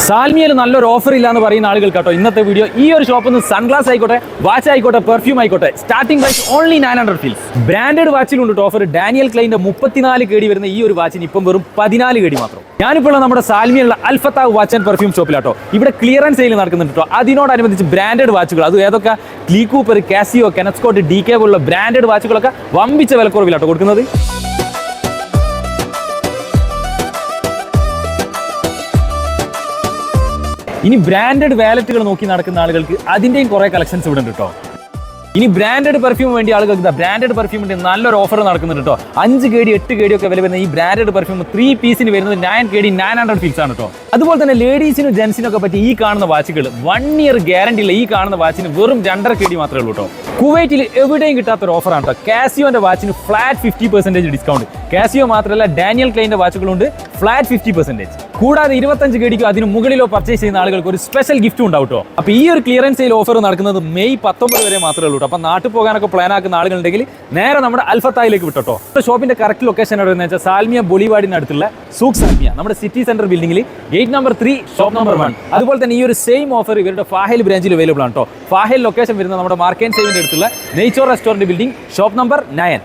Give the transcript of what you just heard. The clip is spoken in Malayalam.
സാൽമിയയിൽ നല്ലൊരു ഓഫർ ഇല്ലാന്ന് പറയുന്ന ആളുകൾ കേട്ടോ ഇന്നത്തെ വീഡിയോ. ഈ ഒരു ഷോപ്പിൽ നിന്ന് സൺഗ്ലാസ് ആയിക്കോട്ടെ, വാച്ച് ആയിക്കോട്ടെ, പെർഫ്യൂം ആയിക്കോട്ടെ, സ്റ്റാർട്ടിംഗ് പ്രൈസ് ഓൺലി 900 ഫീൽസ്. ബ്രാൻഡഡ് വാച്ചിലുണ്ട് ഓഫർ. ഡാനിയൽ ക്ലൈന്റെ 34 KD വരുന്ന ഈ ഒരു വാച്ചിന് ഇപ്പം വെറും 14 KD മാത്രം. ഞാനിപ്പോൾ നമ്മുടെ സാൽമിയുള്ള അൽഫത്താവ് വാച്ച് ആൻഡ് പെർഫ്യൂം ഷോപ്പിലാട്ടോ. ഇവിടെ ക്ലിയറൻസ് സെയിൽ നടക്കുന്നുണ്ട് കേട്ടോ. അതിനോടനുബന്ധിച്ച് ബ്രാൻഡഡ് വാച്ചുകൾ, അത് ഏതൊക്കെ ക്ലീ കൂപ്പർ, കാസിയോ, കെനസ്കോട്ട്, DK പോലുള്ള ബ്രാൻഡഡ് വാച്ചുകളൊക്കെ വമ്പിച്ച വിലക്കുറവിലാട്ടോ കൊടുക്കുന്നത്. ഇനി ബ്രാൻഡഡ് വാലറ്റുകൾ നോക്കി നടക്കുന്ന ആളുകൾക്ക് അതിൻ്റെയും കുറേ കളക്ഷൻസ് ഇവിടെ ഉണ്ട് കേട്ടോ. ഇനി ബ്രാൻഡഡ് പെർഫ്യൂം വേണ്ടി ആളുകൾക്ക് ബ്രാൻഡഡ് പെർഫ്യൂമിന്റെ നല്ലൊരു ഓഫർ നടക്കുന്നുണ്ട് കേട്ടോ. 5 KD 8 KD ഒക്കെ വില വരുന്ന ഈ ബ്രാൻഡഡ് പെർഫ്യൂം 3 പീസിന് വരുന്നത് 9 KD 900 ഫീൽസ് ആണ് കേട്ടോ. അതുപോലെ തന്നെ ലേഡീസിനും ജെൻസിനും ഒക്കെ പറ്റി ഈ കാണുന്ന വാച്ചുകൾ 1 ഇയർ ഗ്യാരണ്ടി ഉള്ള ഈ കാണുന്ന വാച്ചിന് വെറും 2.5 KD മാത്രമേ ഉള്ളൂ കേട്ടോ. കുവൈറ്റിൽ എവിടെയും കിട്ടാത്തൊരു ഓഫറാണ് കേട്ടോ. കാസിയോന്റെ വാച്ചിന് ഫ്ലാറ്റ് 50% ഡിസ്കൗണ്ട്. കാസിയോ മാത്രമല്ല ഡാനിയൽ ക്ലൈന്റെ വാച്ചുകളുണ്ട് ഫ്ലാറ്റ് 50%. കൂടാതെ 25 KD അതിന് മുകളിലോ പർച്ചേസ് ചെയ്യുന്ന ആളുകൾക്ക് ഒരു സ്പെഷ്യൽ ഗിഫ്റ്റും ഉണ്ടാവും കേട്ടോ. അപ്പോൾ ഈ ഒരു ക്ലിയറൻസ് സെയിൽ ഓഫർ നടക്കുന്നത് മെയ് 19 വരെ മാത്രമേ ഉള്ളൂ. അപ്പോൾ നാട്ടിൽ പോകാനൊക്കെ പ്ലാൻ ആക്കുന്ന ആളുകളുണ്ടെങ്കിൽ നേരെ നമ്മുടെ അൽഫത്തായിലേക്ക് വിട്ടോ. ഷോപ്പിന്റെ കറക്റ്റ് ലൊക്കേഷൻ എവിടെയെന്ന് വെച്ചാൽ സാൽമിയ ബൊളിവാഡിന് അടുത്തുള്ള സൂക്ക് സാൽമിയ, നമ്മുടെ സിറ്റി സെന്റർ ബിൽഡിംഗിൽ ഗേറ്റ് നമ്പർ 3 ഷോപ്പ് നമ്പർ 1. അതുപോലെ തന്നെ ഈ ഒരു സെയിം ഓഫർ ഇവരുടെ ഫാഹൽ ബ്രാഞ്ചിൽ അവൈലബിൾ ആണ് കേട്ടോ. ഫാഹൽ ലൊക്കേഷൻ വരുന്ന നമ്മുടെ മാർക്കറ്റ് സേവിന്റെ അടുത്തുള്ള നെയ്ച്ചോർ റെസ്റ്റോറന്റ് ബിൽഡിംഗ് ഷോപ്പ് നമ്പർ 9.